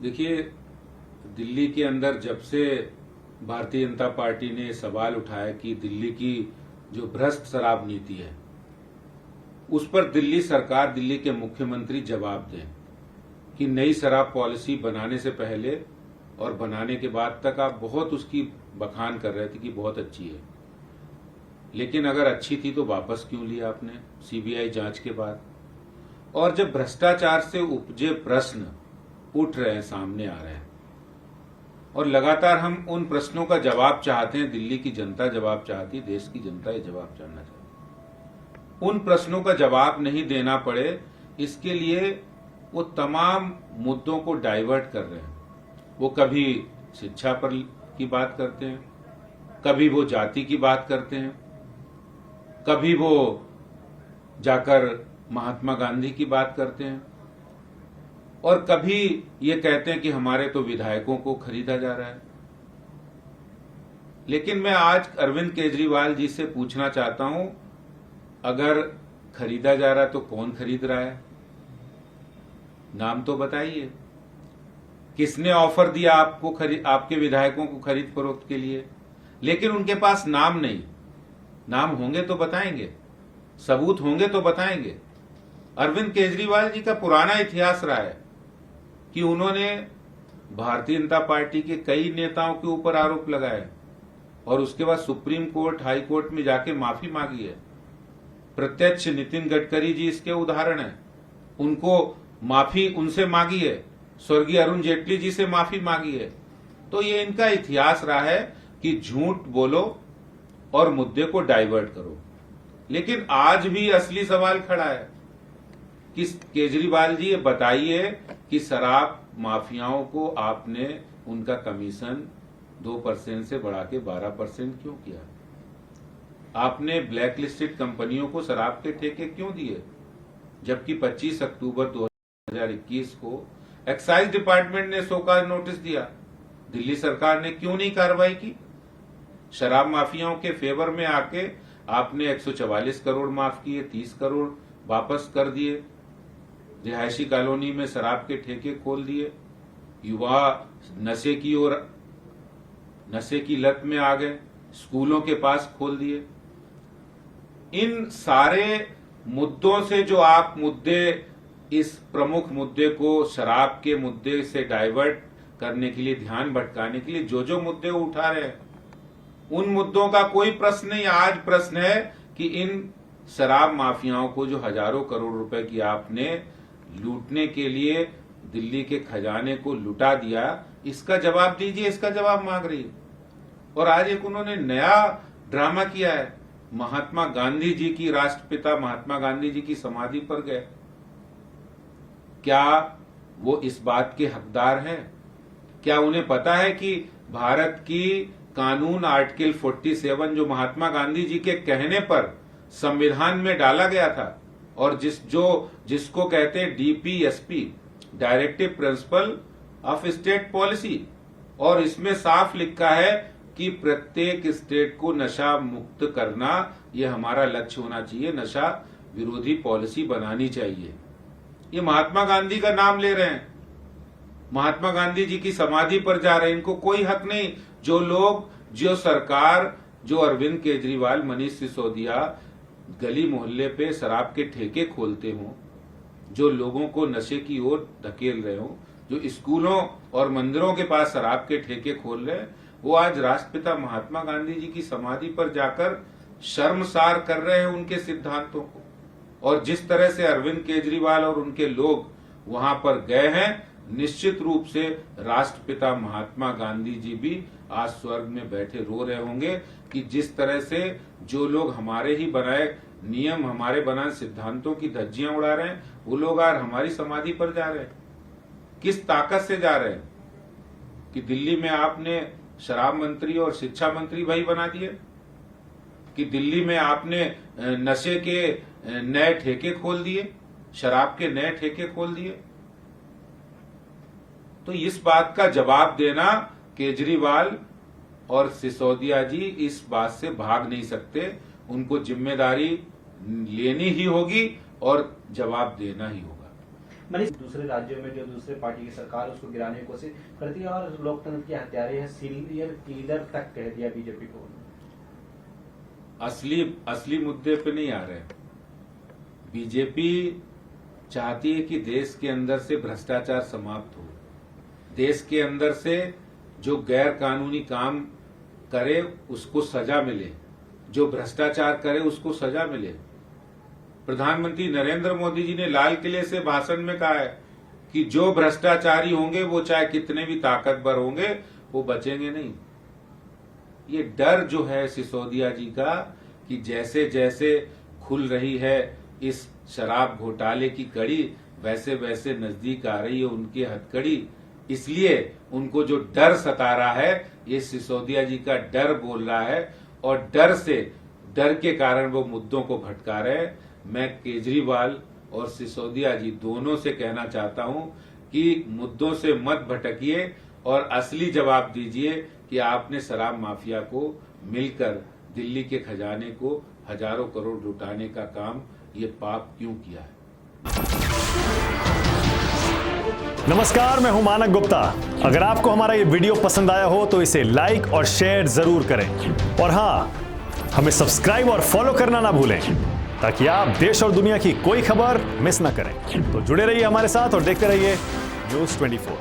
देखिए, दिल्ली के अंदर जब से भारतीय जनता पार्टी ने सवाल उठाया कि दिल्ली की जो भ्रष्ट शराब नीति है उस पर दिल्ली सरकार, दिल्ली के मुख्यमंत्री जवाब दें कि नई शराब पॉलिसी बनाने से पहले और बनाने के बाद तक आप बहुत उसकी बखान कर रहे थे कि बहुत अच्छी है, लेकिन अगर अच्छी थी तो वापस क्यों लिया आपने सीबीआई जांच के बाद? और जब भ्रष्टाचार से उपजे प्रश्न उठ रहे हैं, सामने आ रहे हैं और लगातार हम उन प्रश्नों का जवाब चाहते हैं, दिल्ली की जनता जवाब चाहती है, देश की जनता ये जवाब जानना चाहती है, उन प्रश्नों का जवाब नहीं देना पड़े इसके लिए वो तमाम मुद्दों को डाइवर्ट कर रहे हैं। वो कभी शिक्षा पर की बात करते हैं, कभी वो जाति की बात करते हैं, कभी वो जाकर महात्मा गांधी की बात करते हैं और कभी ये कहते हैं कि हमारे तो विधायकों को खरीदा जा रहा है। लेकिन मैं आज अरविंद केजरीवाल जी से पूछना चाहता हूं, अगर खरीदा जा रहा है तो कौन खरीद रहा है? नाम तो बताइए। किसने ऑफर दिया आपको आपके विधायकों को खरीद फरोख्त के लिए? लेकिन उनके पास नाम नहीं। नाम होंगे तो बताएंगे, सबूत होंगे तो बताएंगे। अरविंद केजरीवाल जी का पुराना इतिहास रहा है कि उन्होंने भारतीय जनता पार्टी के कई नेताओं के ऊपर आरोप लगाए और उसके बाद सुप्रीम कोर्ट, हाई कोर्ट में जाके माफी मांगी है। प्रत्यक्ष नितिन गडकरी जी इसके उदाहरण है। उनको माफी उनसे मांगी है, स्वर्गीय अरुण जेटली जी से माफी मांगी है। तो ये इनका इतिहास रहा है कि झूठ बोलो और मुद्दे को डाइवर्ट करो। लेकिन आज भी असली सवाल खड़ा है कि केजरीवाल जी ये बताइए कि शराब माफियाओं को आपने उनका कमीशन 2% से बढ़ा के 12% क्यों किया? आपने ब्लैक लिस्टेड कंपनियों को शराब के ठेके क्यों दिए? जबकि 25 अक्टूबर 2021 को एक्साइज डिपार्टमेंट ने शोकॉज नोटिस दिया, दिल्ली सरकार ने क्यों नहीं कार्रवाई की? शराब माफियाओं के फेवर में आके आपने 144 करोड़ माफ किए, 30 करोड़ वापस कर दिए, रिहायशी कॉलोनी में शराब के ठेके खोल दिए, युवा नशे की ओर, नशे की लत में आ गए, स्कूलों के पास खोल दिए। इन सारे मुद्दों से जो आप मुद्दे, इस प्रमुख मुद्दे को शराब के मुद्दे से डाइवर्ट करने के लिए, ध्यान भटकाने के लिए जो मुद्दे उठा रहे हैं, उन मुद्दों का कोई प्रश्न नहीं। आज प्रश्न है कि इन शराब माफियाओं को जो हजारों करोड़ रुपए की आपने लूटने के लिए दिल्ली के खजाने को लुटा दिया, इसका जवाब दीजिए, इसका जवाब मांग रही है। और आज एक उन्होंने नया ड्रामा किया है, महात्मा गांधी जी की, राष्ट्रपिता महात्मा गांधी जी की समाधि पर गए। क्या वो इस बात के हकदार हैं? क्या उन्हें पता है कि भारत की कानून आर्टिकल 47 जो महात्मा गांधी जी के कहने पर संविधान में डाला गया था और जिसको कहते हैं DPSP, directive principle of state policy, और इसमें साफ लिखा है कि प्रत्येक स्टेट को नशा मुक्त करना यह हमारा लक्ष्य होना चाहिए, नशा विरोधी पॉलिसी बनानी चाहिए। ये महात्मा गांधी का नाम ले रहे हैं, महात्मा गांधी जी की समाधि पर जा रहे हैं। इनको कोई हक नहीं। जो लोग, जो सरकार, जो अरविंद केजरीवाल, मनीष सिसोदिया गली मोहल्ले पे शराब के ठेके खोलते हों, जो लोगों को नशे की ओर धकेल रहे हों, जो स्कूलों और मंदिरों के पास शराब के ठेके खोल रहे हैं, वो आज राष्ट्रपिता महात्मा गांधी जी की समाधि पर जाकर शर्मसार कर रहे हैं उनके सिद्धांतों को। और जिस तरह से अरविंद केजरीवाल और उनके लोग वहां पर गए हैं, निश्चित रूप से राष्ट्रपिता महात्मा गांधी जी भी आज स्वर्ग में बैठे रो रहे होंगे कि जिस तरह से जो लोग हमारे ही बनाए नियम, हमारे बनाए सिद्धांतों की धज्जियां उड़ा रहे हैं, वो लोग आज हमारी समाधि पर जा रहे हैं। किस ताकत से जा रहे हैं? कि दिल्ली में आपने शराब मंत्री और शिक्षा मंत्री भाई बना दिए, कि दिल्ली में आपने नशे के नए ठेके खोल दिए, शराब के नए ठेके खोल दिए। तो इस बात का जवाब देना, केजरीवाल और सिसोदिया जी इस बात से भाग नहीं सकते। उनको जिम्मेदारी लेनी ही होगी और जवाब देना ही होगा। मनीष, दूसरे राज्यों में जो दूसरे पार्टी की सरकार उसको गिराने की कोशिश करती है और लोकतंत्र के हत्यारे हैं, सीरियल किलर तक कह दिया बीजेपी को। असली मुद्दे पे नहीं आ रहे। बीजेपी चाहती है कि देश के अंदर से भ्रष्टाचार समाप्त हो, देश के अंदर से जो गैर कानूनी काम करे उसको सजा मिले, जो भ्रष्टाचार करे उसको सजा मिले। प्रधानमंत्री नरेंद्र मोदी जी ने लाल किले से भाषण में कहा है कि जो भ्रष्टाचारी होंगे वो चाहे कितने भी ताकतवर होंगे वो बचेंगे नहीं। ये डर जो है सिसोदिया जी का कि जैसे जैसे खुल रही है इस शराब घोटाले की कड़ी, वैसे वैसे नजदीक आ रही है उनकी हथकड़ी, इसलिए उनको जो डर सता रहा है ये सिसोदिया जी का डर बोल रहा है और डर के कारण वो मुद्दों को भटका रहे हैं। मैं केजरीवाल और सिसोदिया जी दोनों से कहना चाहता हूं कि मुद्दों से मत भटकिए और असली जवाब दीजिए कि आपने शराब माफिया को मिलकर दिल्ली के खजाने को हजारों करोड़ लुटाने का काम, ये पाप क्यों किया है। नमस्कार, मैं हूं मानक गुप्ता। अगर आपको हमारा ये वीडियो पसंद आया हो तो इसे लाइक और शेयर जरूर करें और हां, हमें सब्सक्राइब और फॉलो करना ना भूलें ताकि आप देश और दुनिया की कोई खबर मिस ना करें। तो जुड़े रहिए हमारे साथ और देखते रहिए न्यूज़ 24।